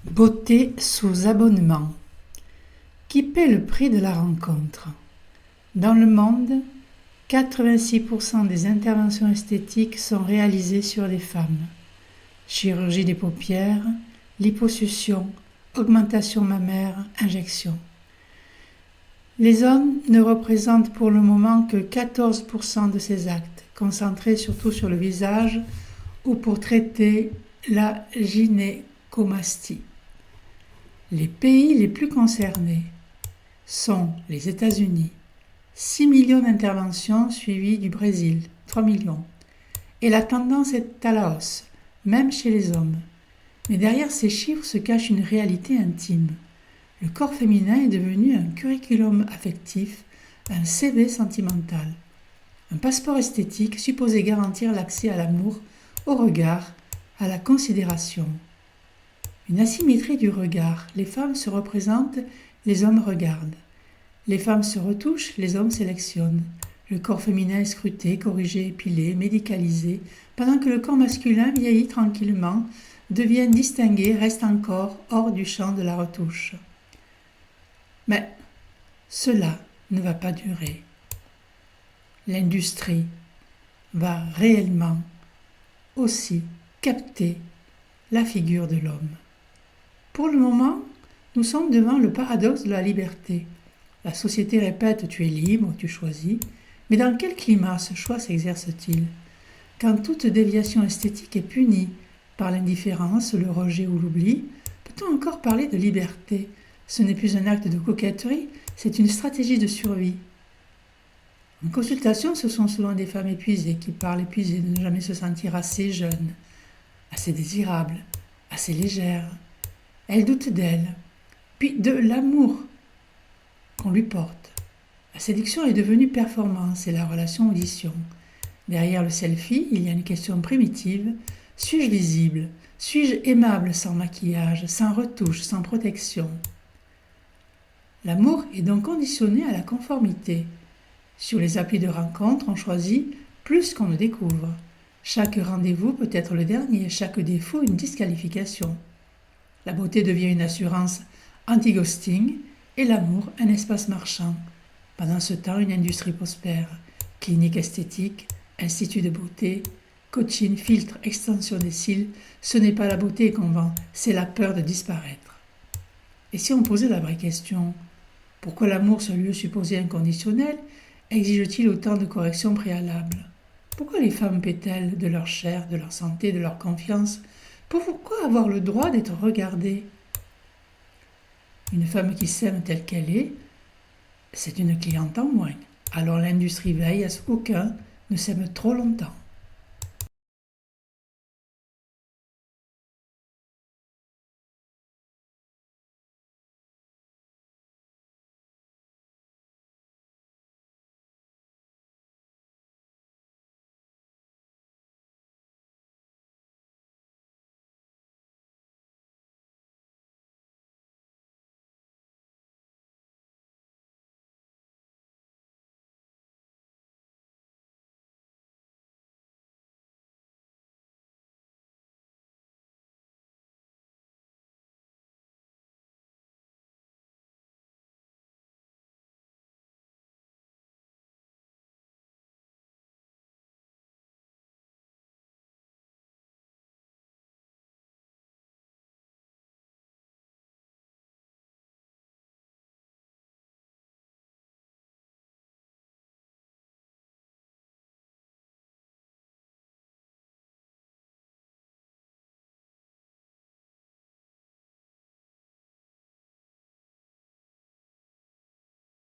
Beauté sous abonnement. Qui paie le prix de la rencontre? Dans le monde, 86% des interventions esthétiques sont réalisées sur les femmes. Chirurgie des paupières, liposuction, augmentation mammaire, injection. Les hommes ne représentent pour le moment que 14% de ces actes, concentrés surtout sur le visage ou pour traiter la gynécomastie. Les pays les plus concernés sont les États-Unis, 6 millions d'interventions suivies du Brésil, 3 millions. Et la tendance est à la hausse, même chez les hommes. Mais derrière ces chiffres se cache une réalité intime. Le corps féminin est devenu un curriculum affectif, un CV sentimental. Un passeport esthétique supposé garantir l'accès à l'amour, au regard, à la considération. Une asymétrie du regard. Les femmes se représentent, les hommes regardent. Les femmes se retouchent, les hommes sélectionnent. Le corps féminin est scruté, corrigé, épilé, médicalisé, pendant que le corps masculin vieillit tranquillement, devient distingué, reste encore hors du champ de la retouche. Mais cela ne va pas durer. L'industrie va réellement aussi capter la figure de l'homme. Pour le moment, nous sommes devant le paradoxe de la liberté. La société répète « tu es libre, tu choisis », mais dans quel climat ce choix s'exerce-t-il? Quand toute déviation esthétique est punie par l'indifférence, le rejet ou l'oubli, peut-on encore parler de liberté? Ce n'est plus un acte de coquetterie, c'est une stratégie de survie. En consultation, ce sont souvent des femmes épuisées qui parlent épuisées de ne jamais se sentir assez jeunes, assez désirables, assez légères. Elles doutent d'elles, puis de l'amour qu'on lui porte. La séduction est devenue performance et la relation audition. Derrière le selfie, il y a une question primitive. Suis-je visible? Suis-je aimable sans maquillage, sans retouche, sans protection? L'amour est donc conditionné à la conformité. Sur les applis de rencontre, on choisit plus qu'on ne découvre. Chaque rendez-vous peut être le dernier, chaque défaut une disqualification. La beauté devient une assurance anti-ghosting et l'amour un espace marchand. Pendant ce temps, une industrie prospère. Clinique esthétique, institut de beauté, coaching, filtre, extension des cils, ce n'est pas la beauté qu'on vend, c'est la peur de disparaître. Et si on posait la vraie question, pourquoi l'amour, ce lieu supposé inconditionnel, exige-t-il autant de corrections préalables? Pourquoi les femmes paient-elles de leur chair, de leur santé, de leur confiance? Pourquoi avoir le droit d'être regardée? Une femme qui s'aime telle qu'elle est, c'est une cliente en moins. Alors l'industrie veille à ce qu'aucun ne s'aime trop longtemps.